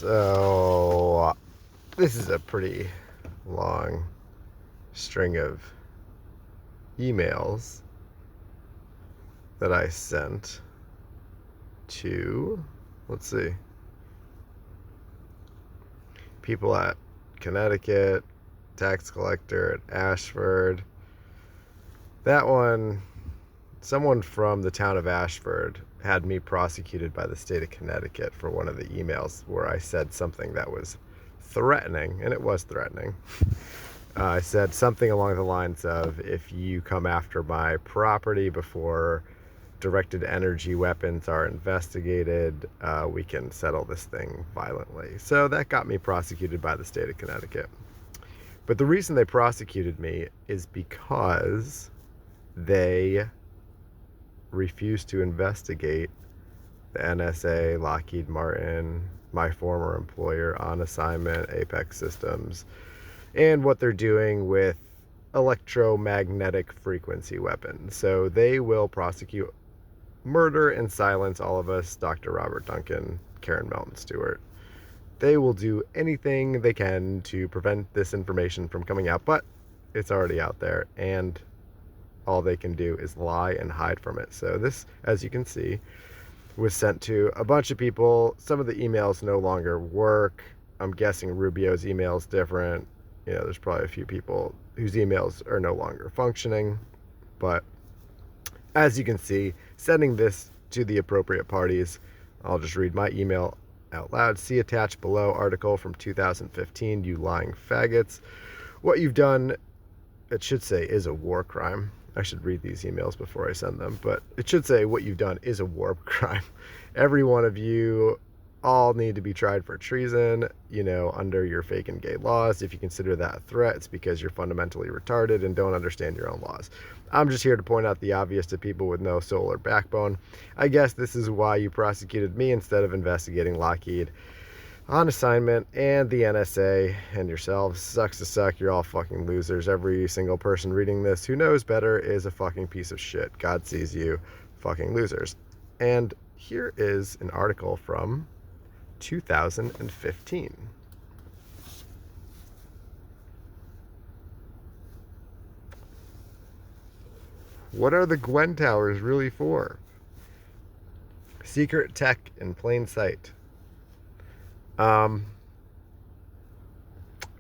So, this is a pretty long string of emails that I sent to, let's see, people at Connecticut, tax collector at Ashford. That one, someone from the town of Ashford had me prosecuted by the state of Connecticut for one of the emails where I said something that was threatening, and it was threatening. I said something along the lines of, if you come after my property before directed energy weapons are investigated, we can settle this thing violently. So that got me prosecuted by the state of Connecticut. But the reason they prosecuted me is because they refused to investigate the NSA, Lockheed Martin, my former employer, On Assignment, Apex Systems, and what they're doing with electromagnetic frequency weapons. So they will prosecute, murder, and silence all of us, Dr. Robert Duncan, Karen Melton Stewart. They will do anything they can to prevent this information from coming out, but it's already out there, and all they can do is lie and hide from it. So this, as you can see, was sent to a bunch of people. Some of the emails no longer work. I'm guessing Rubio's email is different. You know, there's probably a few people whose emails are no longer functioning. But as you can see, sending this to the appropriate parties, I'll just read my email out loud. See attached below article from 2015, you lying faggots. What you've done, it should say, is a war crime. I should read these emails before I send them, but it should say what you've done is a war crime. Every one of you all need to be tried for treason, you know, under your fake and gay laws. If you consider that a threat, it's because you're fundamentally retarded and don't understand your own laws. I'm just here to point out the obvious to people with no soul or backbone. I guess this is why you prosecuted me instead of investigating Lockheed, On Assignment, and the NSA and yourselves. Sucks to suck. You're all fucking losers. Every single person reading this who knows better is a fucking piece of shit. God sees you, fucking losers. And here is an article from 2015. What are the Gwen Towers really for? Secret tech in plain sight.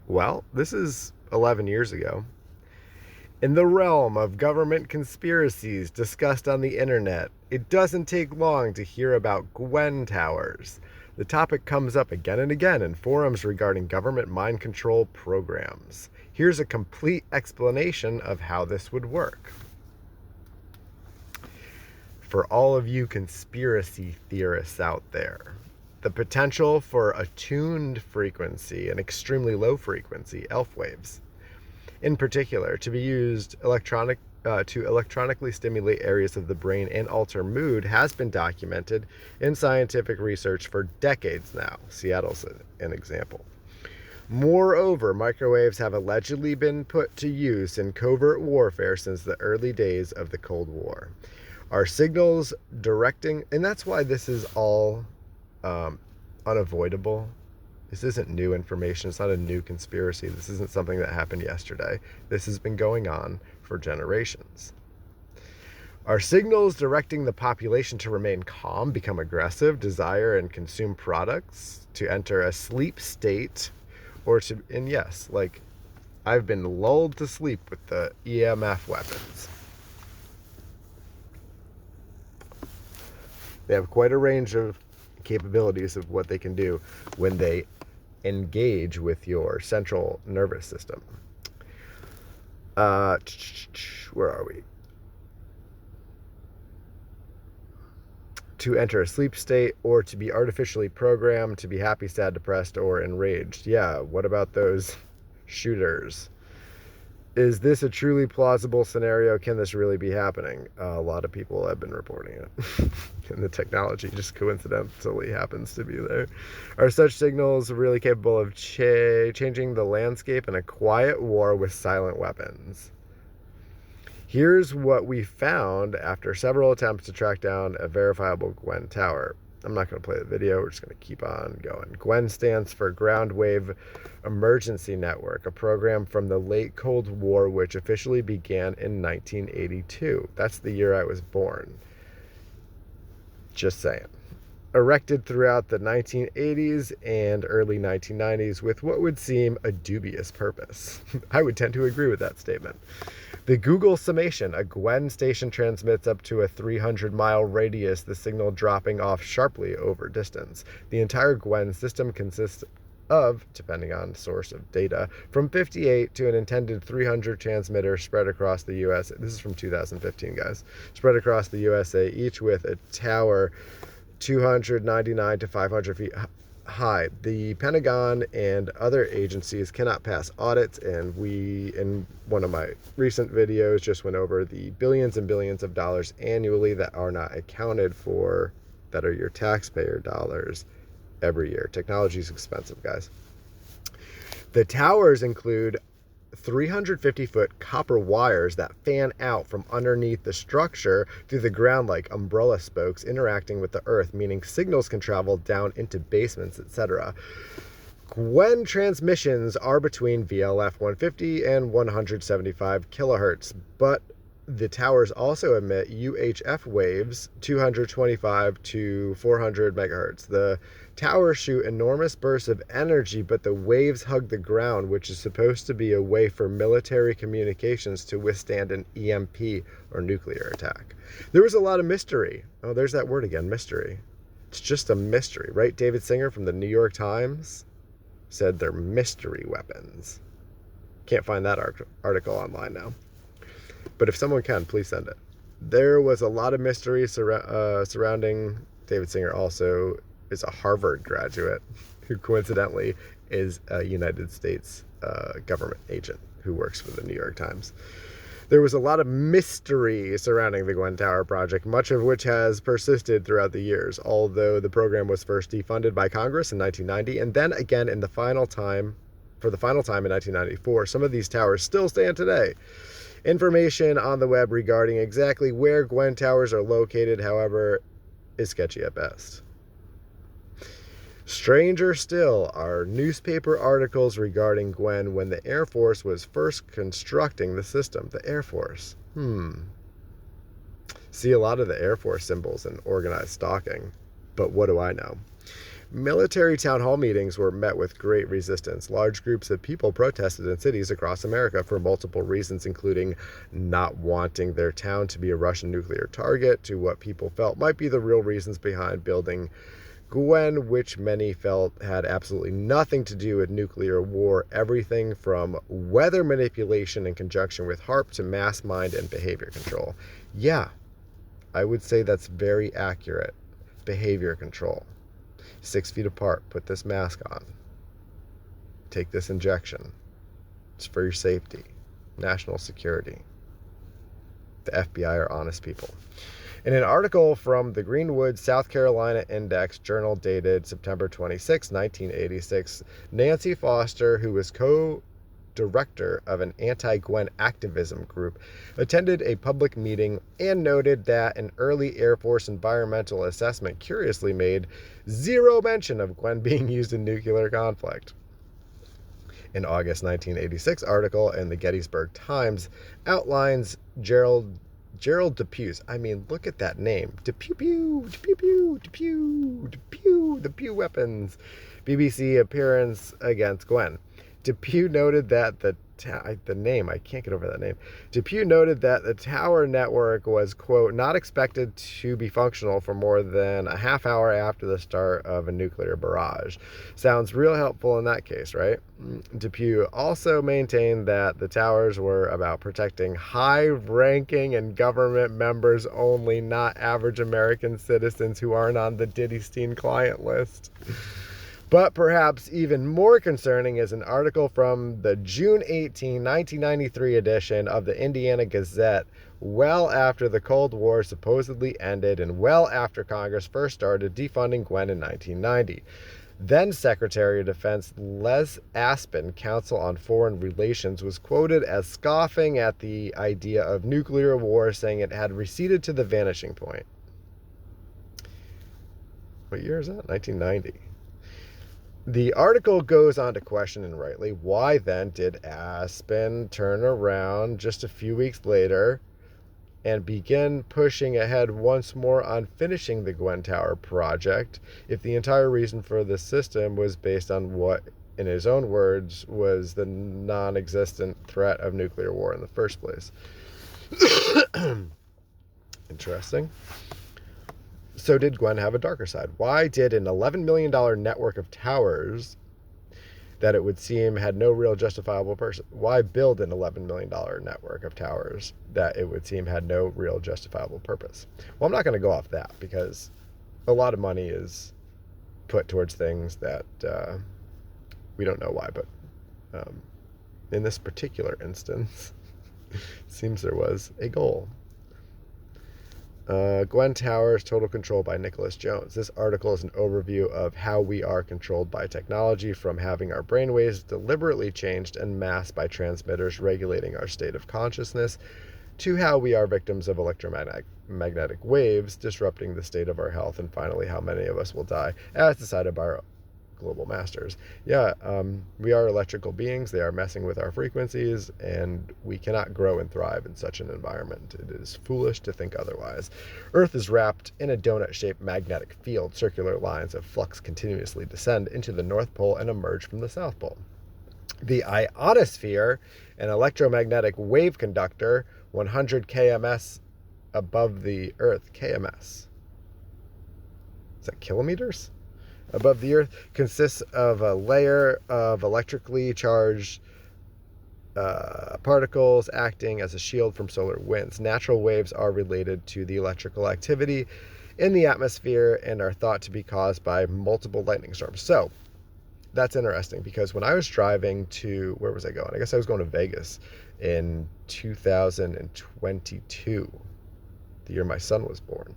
Well, this is 11 years ago. In the realm of government conspiracies discussed on the internet, it doesn't take long to hear about Gwen Towers. The topic comes up again and again in forums regarding government mind control programs. Here's a complete explanation of how this would work. For all of you conspiracy theorists out there, the potential for a tuned frequency, an extremely low frequency, ELF waves, in particular, to be used to electronically stimulate areas of the brain and alter mood has been documented in scientific research for decades now. Seattle's an example. Moreover, microwaves have allegedly been put to use in covert warfare since the early days of the Cold War. Our signals directing, and that's why this is all unavoidable. This isn't new information. It's not a new conspiracy. This isn't something that happened yesterday. This has been going on for generations. Our signals directing the population to remain calm, become aggressive, desire and consume products, to enter a sleep state, or to, and yes, like, I've been lulled to sleep with the EMF weapons. They have quite a range of capabilities of what they can do when they engage with your central nervous system. Where are we? To enter a sleep state, or to be artificially programmed to be happy, sad, depressed, or enraged. Yeah, what about those shooters? Is this a truly plausible scenario? Can this really be happening? A lot of people have been reporting it. And the technology just coincidentally happens to be there. Are such signals really capable of changing the landscape in a quiet war with silent weapons? Here's what we found after several attempts to track down a verifiable Gwen Tower. I'm not going to play the video. We're just going to keep on going. GWEN stands for Ground Wave Emergency Network, a program from the late Cold War which officially began in 1982. That's the year I was born. Just saying. Erected throughout the 1980s and early 1990s with what would seem a dubious purpose. I would tend to agree with that statement. The Google summation, a GWEN station transmits up to a 300-mile radius, the signal dropping off sharply over distance. The entire GWEN system consists of, depending on source of data, from 58 to an intended 300 transmitters spread across the U.S. This is from 2015, guys. Spread across the USA, each with a tower 299 to 500 feet high. The Pentagon and other agencies cannot pass audits, and we, in one of my recent videos, just went over the billions and billions of dollars annually that are not accounted for, that are your taxpayer dollars every year. Technology is expensive, guys. The towers include 350-foot copper wires that fan out from underneath the structure through the ground like umbrella spokes interacting with the earth, meaning signals can travel down into basements, etc. GWEN transmissions are between VLF 150 and 175 kilohertz, but the towers also emit UHF waves 225 to 400 megahertz. The towers shoot enormous bursts of energy, but the waves hug the ground, which is supposed to be a way for military communications to withstand an EMP or nuclear attack. There was a lot of mystery. Oh, there's that word again, mystery. It's just a mystery, right? David Singer from the New York Times said they're mystery weapons. Can't find that article online now. But if someone can, please send it. There was a lot of mystery surrounding David Singer. Also is a Harvard graduate who coincidentally is a United States government agent who works for the New York Times. There was a lot of mystery surrounding the GWEN Tower project, much of which has persisted throughout the years, although the program was first defunded by Congress in 1990 and then again for the final time in 1994. Some of these towers still stand today. Information on the web regarding exactly where GWEN towers are located, however, is sketchy at best. Stranger still are newspaper articles regarding GWEN when the Air Force was first constructing the system. The Air Force. See a lot of the Air Force symbols in organized stalking, but what do I know? Military town hall meetings were met with great resistance. Large groups of people protested in cities across America for multiple reasons, including not wanting their town to be a Russian nuclear target, to what people felt might be the real reasons behind building GWEN, which many felt had absolutely nothing to do with nuclear war, everything from weather manipulation in conjunction with HAARP to mass mind and behavior control. Yeah, I would say that's very accurate. Behavior control. 6 feet apart, put this mask on. Take this injection. It's for your safety. National security. The FBI are honest people. In an article from the Greenwood, South Carolina Index Journal dated September 26, 1986, Nancy Foster, who was co-director of an anti-GWEN activism group, attended a public meeting and noted that an early Air Force environmental assessment curiously made zero mention of GWEN being used in nuclear conflict. An August 1986 article in the Gettysburg Times outlines Gerald Depew. I mean, look at that name. Depew, the Pew weapons. BBC appearance against GWEN. Depew noted that the name, I can't get over that name. Depew noted that the tower network was, quote, not expected to be functional for more than a half hour after the start of a nuclear barrage. Sounds real helpful in that case, right? Depew also maintained that the towers were about protecting high-ranking and government members only, not average American citizens who aren't on the Diddy-Steen client list. But perhaps even more concerning is an article from the June 18, 1993 edition of the Indiana Gazette, well after the Cold War supposedly ended and well after Congress first started defunding GWEN in 1990. Then Secretary of Defense Les Aspin, Counsel on Foreign Relations, was quoted as scoffing at the idea of nuclear war, saying it had receded to the vanishing point. What year is that? 1990. The article goes on to question, and rightly, why then did Aspen turn around just a few weeks later and begin pushing ahead once more on finishing the Gwen Tower project if the entire reason for the system was based on what, in his own words, was the non-existent threat of nuclear war in the first place? Interesting. So did Gwen have a darker side? Why did an $11 million network of towers that it would seem had no real justifiable person? Why build an $11 million network of towers that it would seem had no real justifiable purpose? Well, I'm not going to go off that because a lot of money is put towards things that we don't know why, but in this particular instance, it seems there was a goal. Gwen Towers, Total Control by Nicholas Jones. This article is an overview of how we are controlled by technology, from having our brainwaves deliberately changed en masse by transmitters regulating our state of consciousness, to how we are victims of electromagnetic waves disrupting the state of our health, and finally how many of us will die as decided by our global masters. We are electrical beings. They are messing with our frequencies, and we cannot grow and thrive in such an environment. It is foolish to think otherwise. Earth is wrapped in a donut-shaped magnetic field. Circular lines of flux continuously descend into the North Pole and emerge from the South Pole. The ionosphere, an electromagnetic wave conductor 100 kms above the Earth. KMS. Is that kilometers? Above the Earth, consists of a layer of electrically charged particles acting as a shield from solar winds. Natural waves are related to the electrical activity in the atmosphere and are thought to be caused by multiple lightning storms. So that's interesting because when I was driving to, where was I going? I guess I was going to Vegas in 2022, the year my son was born.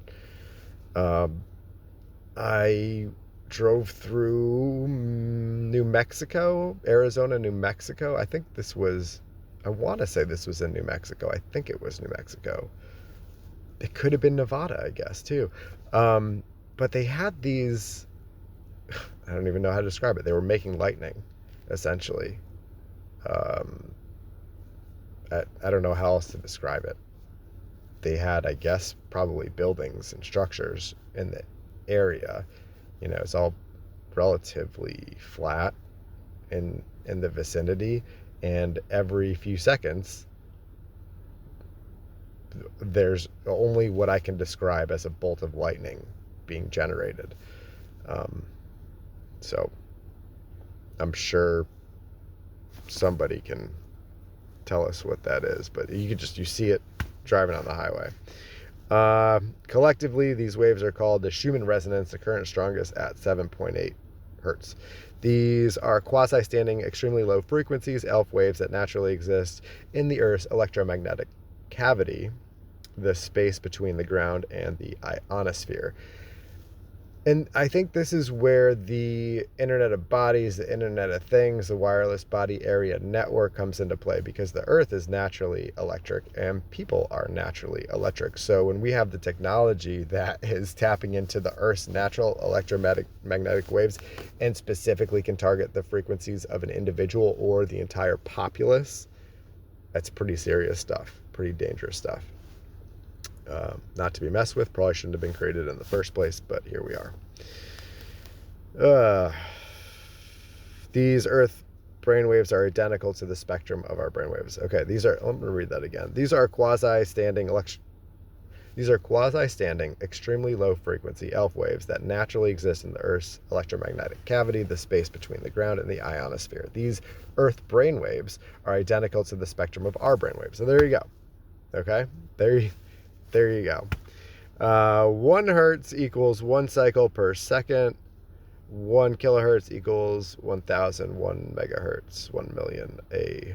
I drove through New Mexico, Arizona, New Mexico. I want to say this was in New Mexico. I think it was New Mexico. It could have been Nevada, I guess, too. But they had these, I don't even know how to describe it. They were making lightning, essentially. I don't know how else to describe it. They had, I guess, probably buildings and structures in the area. It's all relatively flat in the vicinity, and every few seconds there's only what I can describe as a bolt of lightning being generated. So I'm sure somebody can tell us what that is, but you see it driving on the highway. Collectively, these waves are called the Schumann resonance, the current strongest at 7.8 hertz. These are quasi-standing, extremely low frequencies, ELF waves that naturally exist in the Earth's electromagnetic cavity, the space between the ground and the ionosphere. And I think this is where the Internet of Bodies, the Internet of Things, the wireless body area network comes into play, because the Earth is naturally electric and people are naturally electric. So when we have the technology that is tapping into the Earth's natural electromagnetic waves and specifically can target the frequencies of an individual or the entire populace, that's pretty serious stuff, pretty dangerous stuff. Not to be messed with, probably shouldn't have been created in the first place, but here we are. These Earth brainwaves are identical to the spectrum of our brainwaves. Okay, I'm going to read that again. These are quasi-standing, extremely low frequency ELF waves that naturally exist in the Earth's electromagnetic cavity, the space between the ground and the ionosphere. These Earth brainwaves are identical to the spectrum of our brainwaves. So there you go. Okay, there you go. 1 hertz equals 1 cycle per second. 1 kilohertz equals 1,000. 1 megahertz, 1 million. A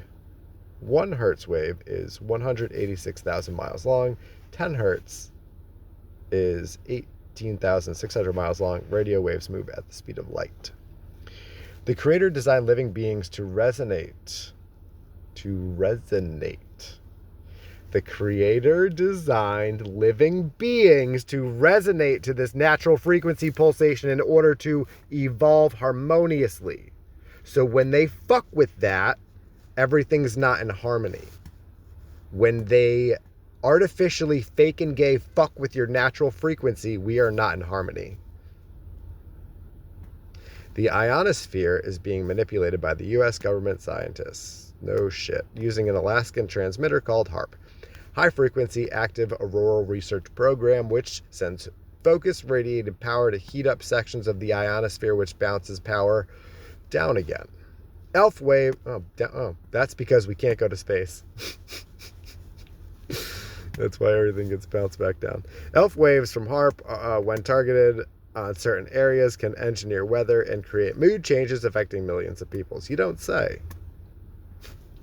1 hertz wave is 186,000 miles long. 10 hertz is 18,600 miles long. Radio waves move at the speed of light. The Creator designed living beings to resonate The Creator designed living beings to resonate to this natural frequency pulsation in order to evolve harmoniously. So when they fuck with that, everything's not in harmony. When they artificially fake and gay fuck with your natural frequency, we are not in harmony. The ionosphere is being manipulated by the U.S. government scientists. No shit. Using an Alaskan transmitter called HARP. High Frequency Active Auroral Research Program, which sends focused radiated power to heat up sections of the ionosphere, which bounces power down again. ELF wave. That's because we can't go to space. That's why everything gets bounced back down. ELF waves from HARP, when targeted on certain areas, can engineer weather and create mood changes affecting millions of people. You don't say.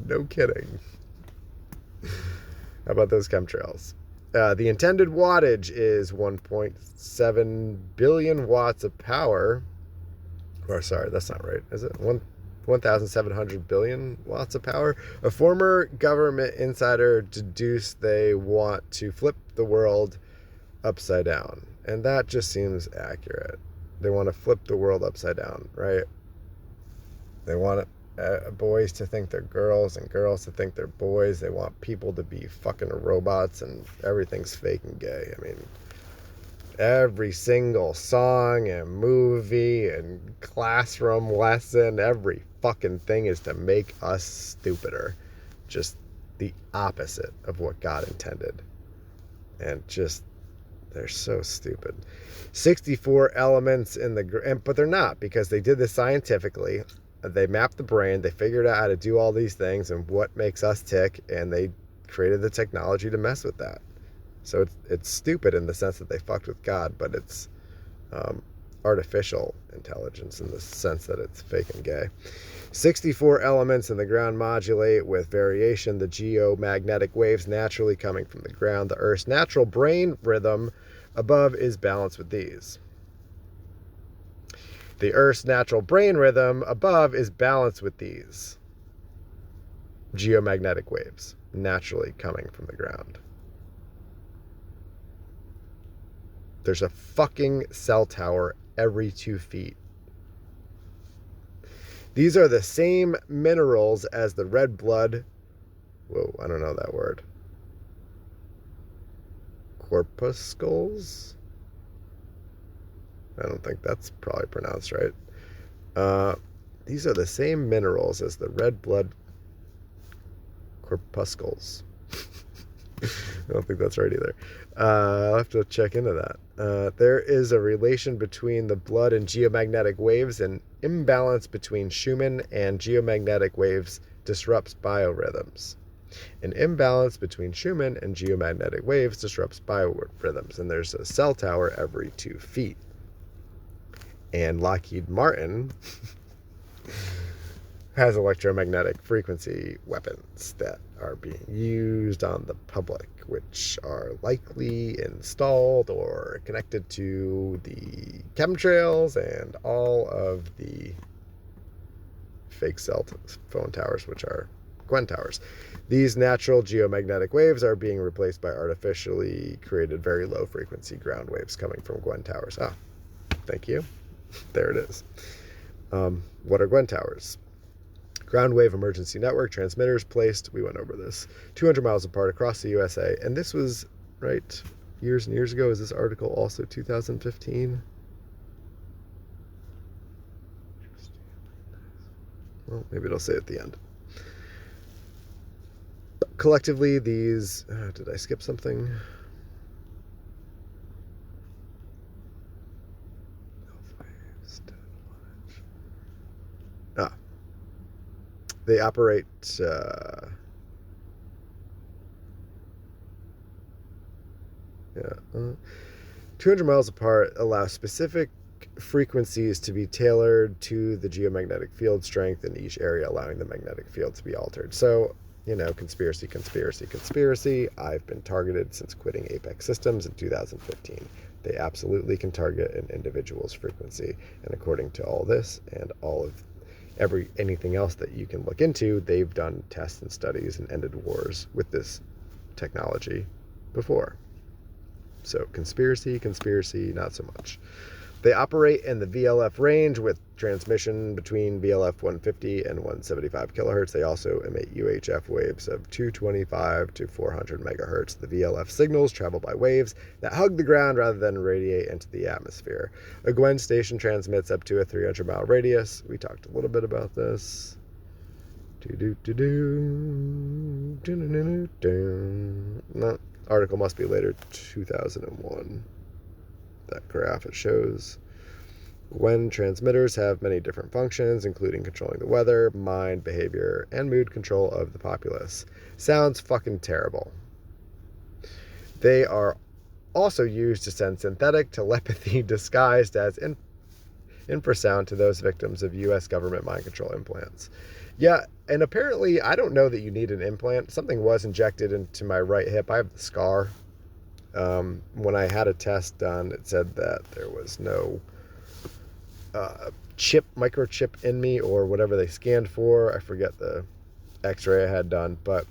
No kidding. How about those chemtrails? The intended wattage is 1.7 billion watts of power. Or sorry, that's not right. Is it 1,700 billion watts of power? A former government insider deduced they want to flip the world upside down. And that just seems accurate. They want to flip the world upside down, right? They want boys to think they're girls and girls to think they're boys. They want people to be fucking robots, and everything's fake and gay. I mean, every single song and movie and classroom lesson, every fucking thing is to make us stupider. Just the opposite of what God intended. And just, they're so stupid. 64 elements in the, but they're not, because they did this scientifically. They mapped the brain, they figured out how to do all these things and what makes us tick, and they created the technology to mess with that. So it's stupid in the sense that they fucked with God, but it's artificial intelligence in the sense that it's fake and gay. 64 elements in the ground modulate with variation the geomagnetic waves naturally coming from the ground. The Earth's natural brain rhythm above is balanced with these. The Earth's natural brain rhythm above is balanced with these geomagnetic waves naturally coming from the ground. There's a fucking cell tower every 2 feet. These are the same minerals as the red blood. Whoa, I don't know that word. Corpuscles? I don't think that's probably pronounced right. These are the same minerals as the red blood corpuscles. I don't think that's right either. I'll have to check into that. There is a relation between the blood and geomagnetic waves. An imbalance between Schumann and geomagnetic waves disrupts biorhythms. An imbalance between Schumann and geomagnetic waves disrupts biorhythms. And there's a cell tower every 2 feet. And Lockheed Martin has electromagnetic frequency weapons that are being used on the public, which are likely installed or connected to the chemtrails and all of the fake cell phone towers, which are Gwen towers. These natural geomagnetic waves are being replaced by artificially created very low frequency ground waves coming from Gwen towers. Thank you. There it is. What are Gwen towers? Ground wave emergency network transmitters placed, we went over this, 200 miles apart across the USA. And this was, right, years and years ago. Is this article also 2015? Well, maybe it'll say at the end. Collectively, these, did I skip something? They operate 200 miles apart, allow specific frequencies to be tailored to the geomagnetic field strength in each area, allowing the magnetic field to be altered. So, conspiracy. I've been targeted since quitting Apex Systems in 2015. They absolutely can target an individual's frequency. And according to all this and all of anything else that you can look into, they've done tests and studies and ended wars with this technology before. So conspiracy, not so much. They operate in the VLF range with transmission between VLF 150 and 175 kilohertz. They also emit UHF waves of 225 to 400 megahertz. The VLF signals travel by waves that hug the ground rather than radiate into the atmosphere. A Gwen station transmits up to a 300-mile radius. We talked a little bit about this. No, article must be later, 2001. That graph it shows. Gwen transmitters have many different functions, including controlling the weather, mind, behavior, and mood control of the populace. Sounds fucking terrible. They are also used to send synthetic telepathy disguised as infrasound to those victims of U.S. government mind control implants. Yeah, and apparently, I don't know that you need an implant. Something was injected into my right hip. I have the scar. When I had a test done, it said that there was no microchip in me, or whatever they scanned for. I forget the x-ray I had done, but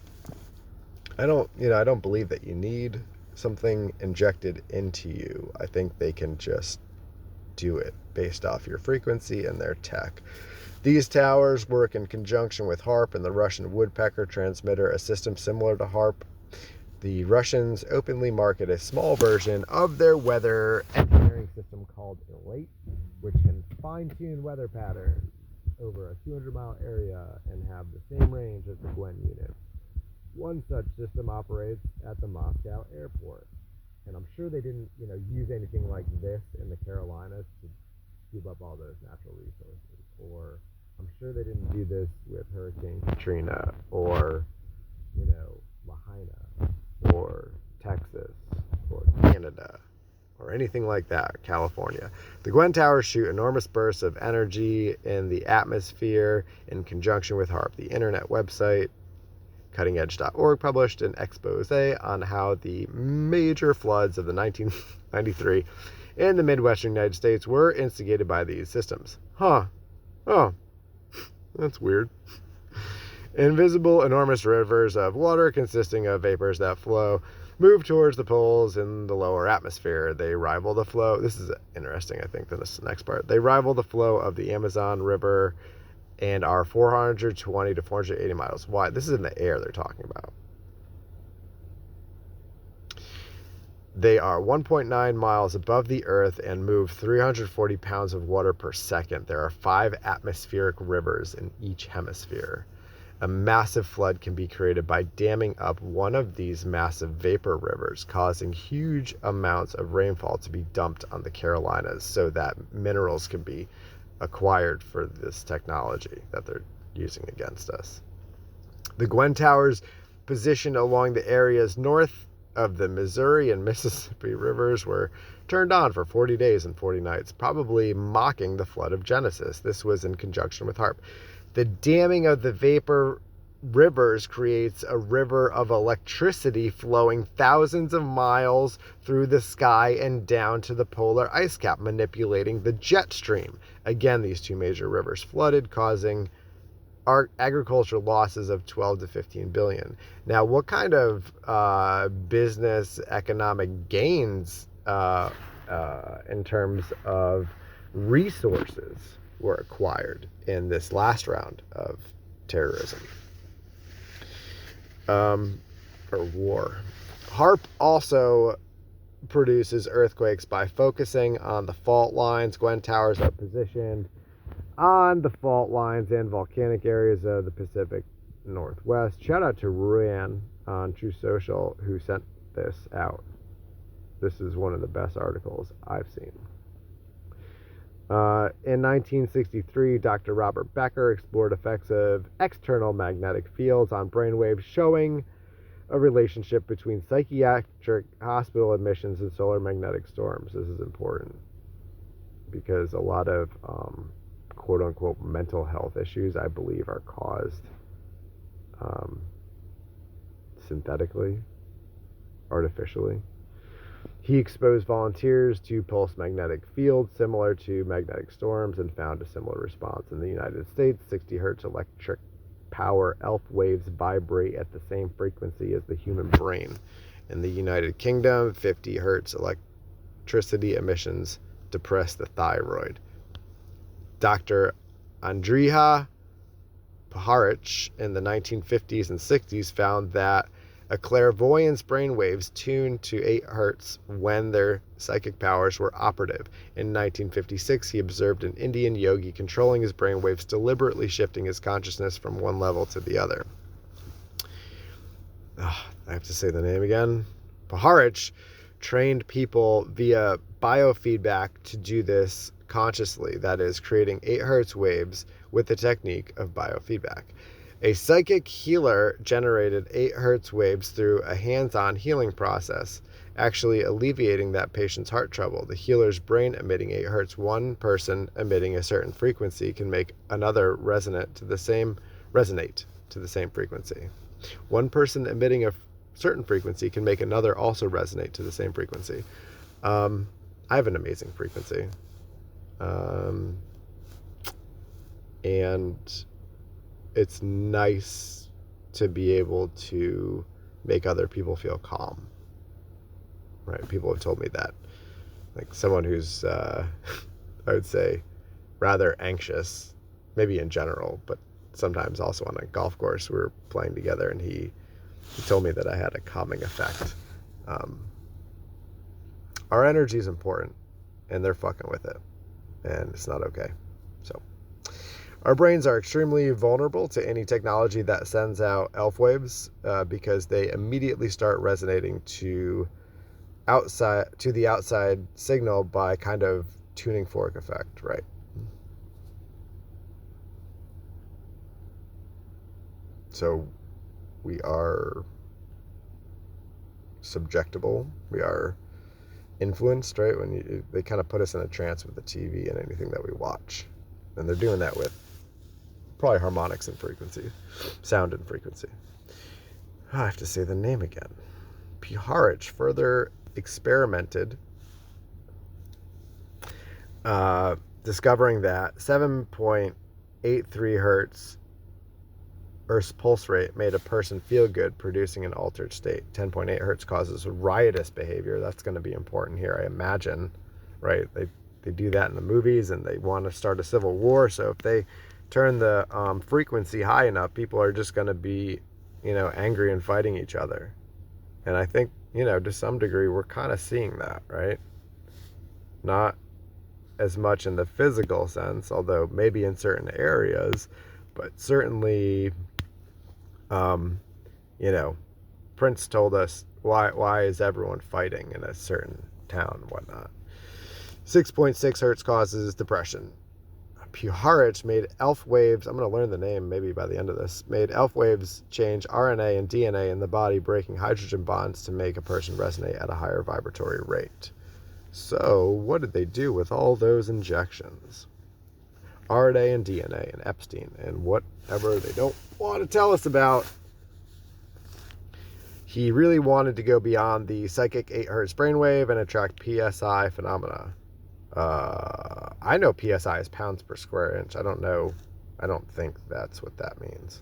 I don't believe that you need something injected into you. I think they can just do it based off your frequency and their tech. These towers work in conjunction with HARP and the Russian Woodpecker transmitter, a system similar to HARP. The Russians openly market a small version of their weather engineering system called ELATE, which can fine-tune weather patterns over a 200-mile area and have the same range as the Gwen unit. One such system operates at the Moscow airport. And I'm sure they didn't, use anything like this in the Carolinas to scoop up all those natural resources. Or I'm sure they didn't do this with Hurricane Katrina or, Lahaina or Texas or Canada or anything like that, California. The Gwen towers shoot enormous bursts of energy in the atmosphere in conjunction with HARP. The internet website cuttingedge.org published an expose on how the major floods of the 1993 in the Midwestern United States were instigated by these systems. Oh, that's weird. Invisible, enormous rivers of water consisting of vapors that flow move towards the poles in the lower atmosphere. They rival the flow. This is interesting, I think, than this next part. They rival the flow of the Amazon River and are 420 to 480 miles wide. This is in the air they're talking about. They are 1.9 miles above the Earth and move 340 pounds of water per second. There are 5 atmospheric rivers in each hemisphere. A massive flood can be created by damming up one of these massive vapor rivers, causing huge amounts of rainfall to be dumped on the Carolinas so that minerals can be acquired for this technology that they're using against us. The Gwen towers, positioned along the areas north of the Missouri and Mississippi rivers, were turned on for 40 days and 40 nights, probably mocking the flood of Genesis. This was in conjunction with HARP. The damming of the vapor rivers creates a river of electricity flowing thousands of miles through the sky and down to the polar ice cap, manipulating the jet stream. Again, these 2 major rivers flooded, causing agricultural losses of 12 to 15 billion. Now, what kind of business economic gains in terms of resources were acquired in this last round of terrorism or war? HARP also produces earthquakes by focusing on the fault lines. Gwen towers are positioned on the fault lines and volcanic areas of the Pacific Northwest. Shout out to Ruan on True Social who sent this out. This is one of the best articles I've seen. In 1963, Dr. Robert Becker explored effects of external magnetic fields on brainwaves, showing a relationship between psychiatric hospital admissions and solar magnetic storms. This is important because a lot of quote-unquote mental health issues, I believe, are caused synthetically, artificially. He exposed volunteers to pulse magnetic fields similar to magnetic storms and found a similar response in the United States. 60 hertz electric power elf waves vibrate at the same frequency as the human brain. In the United Kingdom, 50 hertz electricity emissions depress the thyroid. Dr. Andrija Puharich in the 1950s and 60s found that a clairvoyant's brainwaves tuned to 8 hertz when their psychic powers were operative. In 1956, he observed an Indian yogi controlling his brainwaves, deliberately shifting his consciousness from one level to the other. I have to say the name again. Puharich trained people via biofeedback to do this consciously, that is, creating 8 hertz waves with the technique of biofeedback. A psychic healer generated 8 hertz waves through a hands-on healing process, actually alleviating that patient's heart trouble. The healer's brain emitting 8 hertz, one person emitting a certain frequency can make another resonate to the same frequency. One person emitting a certain frequency can make another also resonate to the same frequency. I have an amazing frequency. And it's nice to be able to make other people feel calm, right? People have told me that. Like someone who's, I would say, rather anxious, maybe in general, but sometimes also on a golf course, we were playing together, and he told me that I had a calming effect. Our energy is important, and they're fucking with it, and it's not okay. So our brains are extremely vulnerable to any technology that sends out elf waves because they immediately start resonating to the outside signal by kind of tuning fork effect, right? So we are subjectable. We are influenced, right? They kind of put us in a trance with the TV and anything that we watch, and they're doing that with probably harmonics and frequency, sound and frequency. I have to say the name again. Puharich further experimented, discovering that 7.83 hertz Earth's pulse rate made a person feel good, producing an altered state. 10.8 hertz causes riotous behavior. That's going to be important here, I imagine, right? They do that in the movies, and they want to start a civil war. So if they turn the frequency high enough, people are just going to be, angry and fighting each other. And I think, to some degree, we're kind of seeing that, right? Not as much in the physical sense, although maybe in certain areas, but certainly, Prince told us why is everyone fighting in a certain town and whatnot. 6.6 hertz causes depression. Puharich made elf waves, I'm going to learn the name maybe by the end of this, made elf waves change RNA and DNA in the body, breaking hydrogen bonds to make a person resonate at a higher vibratory rate. So what did they do with all those injections? RNA and DNA and Epstein and whatever they don't want to tell us about. He really wanted to go beyond the psychic 8 hertz brainwave and attract PSI phenomena. I know PSI is pounds per square inch. I don't think that's what that means.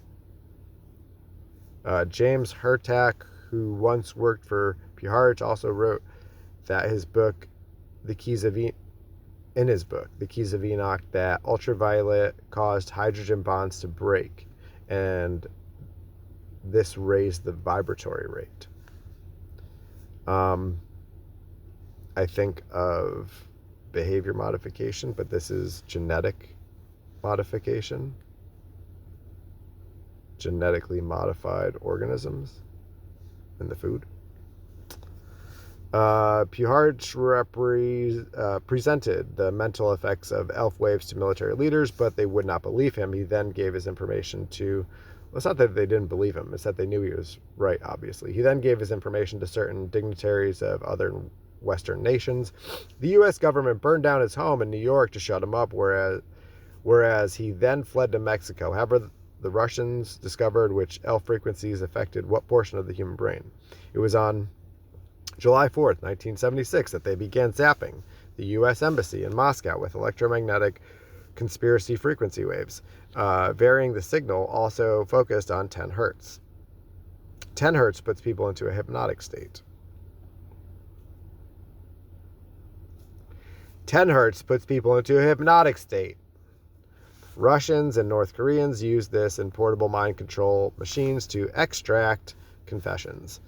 James Hurtak, who once worked for Puharich, also wrote that in his book, The Keys of Enoch, that ultraviolet caused hydrogen bonds to break, and this raised the vibratory rate. I think of behavior modification, but this is genetic modification. Genetically modified organisms in the food. Puharich presented the mental effects of elf waves to military leaders, but they would not believe him. He then gave his information to, well, it's not that they didn't believe him, it's that they knew he was right, obviously. He then gave his information to certain dignitaries of other Western nations. The U.S. government burned down his home in New York to shut him up, whereas he then fled to Mexico. However, the Russians discovered which elf frequencies affected what portion of the human brain. It was on July 4th, 1976, that they began zapping the U.S. Embassy in Moscow with electromagnetic conspiracy frequency waves. Varying the signal also focused on 10 hertz. 10 hertz puts people into a hypnotic state. 10 hertz puts people into a hypnotic state. Russians and North Koreans use this in portable mind control machines to extract confessions.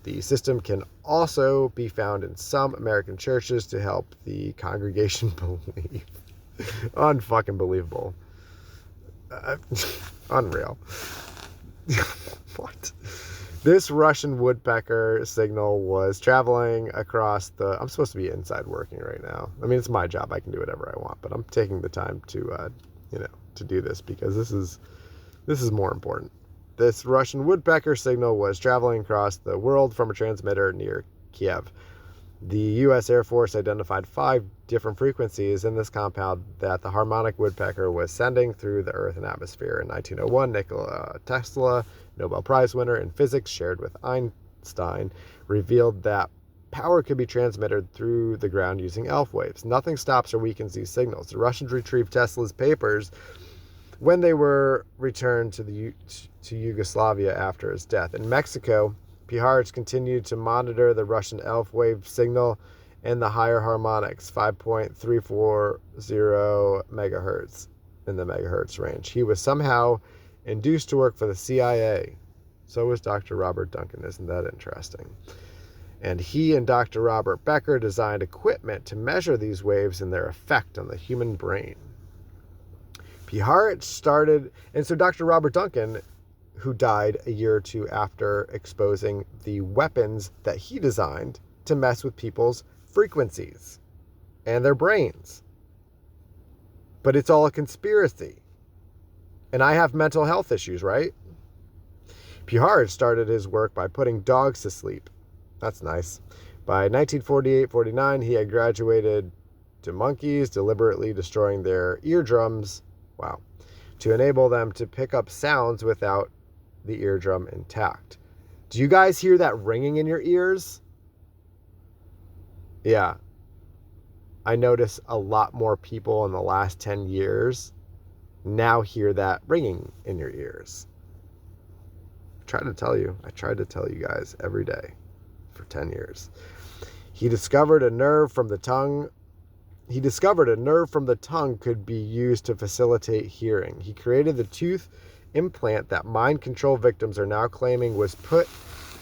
The system can also be found in some American churches to help the congregation believe. Unfucking believable. Unreal. What? This Russian woodpecker signal was traveling across the... I'm supposed to be inside working right now. I mean, it's my job. I can do whatever I want, but I'm taking the time to, to do this because this is more important. This Russian woodpecker signal was traveling across the world from a transmitter near Kiev. The U.S. Air Force identified 5 different frequencies in this compound that the harmonic woodpecker was sending through the Earth and atmosphere. In 1901, Nikola Tesla, Nobel Prize winner in physics, shared with Einstein, revealed that power could be transmitted through the ground using ELF waves. Nothing stops or weakens these signals. The Russians retrieved Tesla's papers when they were returned to Yugoslavia after his death. In Mexico, Pijarch continued to monitor the Russian ELF wave signal and the higher harmonics, 5.340 megahertz, in the megahertz range. He was somehow induced to work for the CIA. So was Dr. Robert Duncan. Isn't that interesting? And he and Dr. Robert Becker designed equipment to measure these waves and their effect on the human brain. Pijarch started, and so Dr. Robert Duncan, who died a year or 2 after exposing the weapons that he designed to mess with people's frequencies and their brains. But it's all a conspiracy. And I have mental health issues, right? Pijarch started his work by putting dogs to sleep. That's nice. By 1948-49, he had graduated to monkeys, deliberately destroying their eardrums. Wow. To enable them to pick up sounds without the eardrum intact. Do you guys hear that ringing in your ears? Yeah. I notice a lot more people in the last 10 years now hear that ringing in your ears. I tried to tell you guys every day for 10 years. He discovered a nerve from the tongue could be used to facilitate hearing. He created the tooth implant that mind control victims are now claiming was put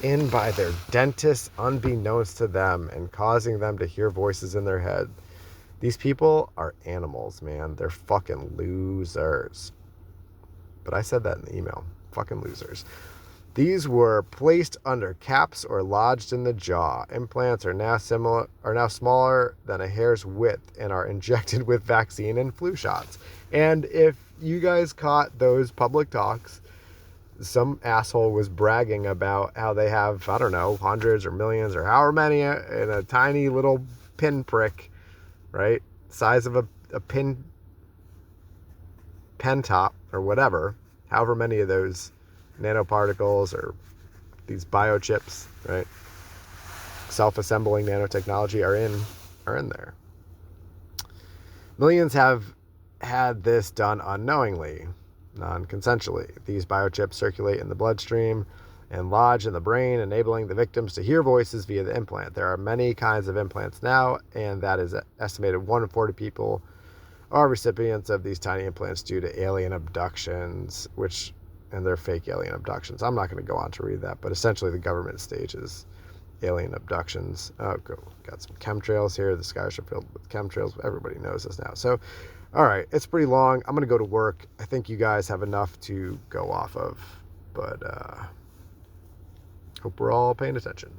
in by their dentists unbeknownst to them and causing them to hear voices in their head. These people are animals, man. They're fucking losers. But I said that in the email. Fucking losers. These were placed under caps or lodged in the jaw. Implants are now smaller than a hair's width and are injected with vaccine and flu shots. And if you guys caught those public talks, some asshole was bragging about how they have, I don't know, hundreds or millions or however many in a tiny little pinprick, right? Size of a pen top or whatever, however many of those nanoparticles or these biochips, right? Self-assembling nanotechnology are in there. Millions have had this done unknowingly, non-consensually. These biochips circulate in the bloodstream and lodge in the brain, enabling the victims to hear voices via the implant. There are many kinds of implants now, and that is estimated 1 in 40 people are recipients of these tiny implants due to alien abductions, and they're fake alien abductions. I'm not going to go on to read that, but essentially the government stages alien abductions. Oh, got some chemtrails here. The skies are filled with chemtrails. Everybody knows this now. So, all right, it's pretty long. I'm going to go to work. I think you guys have enough to go off of, but hope we're all paying attention.